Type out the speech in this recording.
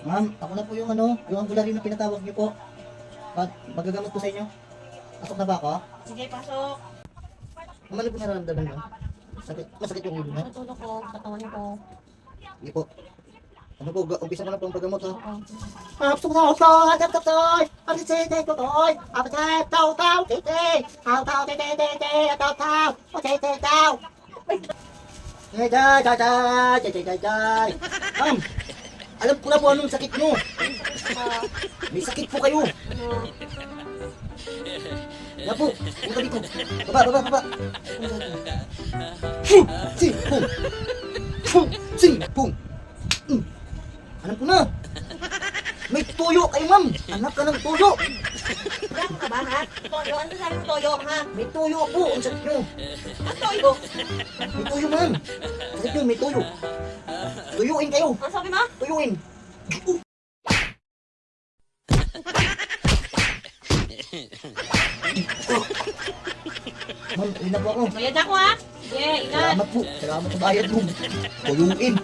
Ma'am, ako na po yung yung ambulary na pinatawag niyo po. Magagamot po sa inyo. Pasok na ba ako? Sige, pasok. Ma'am, ano po nararamdaman niyo? Masakit yung ulo niyo? Natulog ko, katawan ko. Hindi po. Ano po, umpisa ko na po ang paggamot ha? Oo. Pasok na ako! Agad ka toy! Ang sisite ko toy! Apatet! Tau! Tau! Tite! Tau! Tau! Tite! Tite! Tau! Tau! O tite! Tau! Jay! Jay! Jay! Jay! Jay! Jay! Jay! Ma'am! Alam ko na po anong sakit nyo! May sakit po kayo! Yan po! Punta dito! Baba! Baba! Baba! Pum! Sing! Pum! Pum! Sing! Pum! Alam ko na! May tuyo kayo, ma'am! Anak ka ng tuyo! Gano'n ka ba, ha? Toyo, ano sabi mo toyo, ha? May tuyo po! Ang sakit nyo! Ang toyo? May tuyo, ma'am! Sakit yun, may tuyo! Tuyuin kayo! Ang sabi mo? Tuyuin! Ma'am, uwi na po ako. Bayad ako, ha? Sige, ingat. Salamat po! Salamat sa bayad mo! Tuyuin!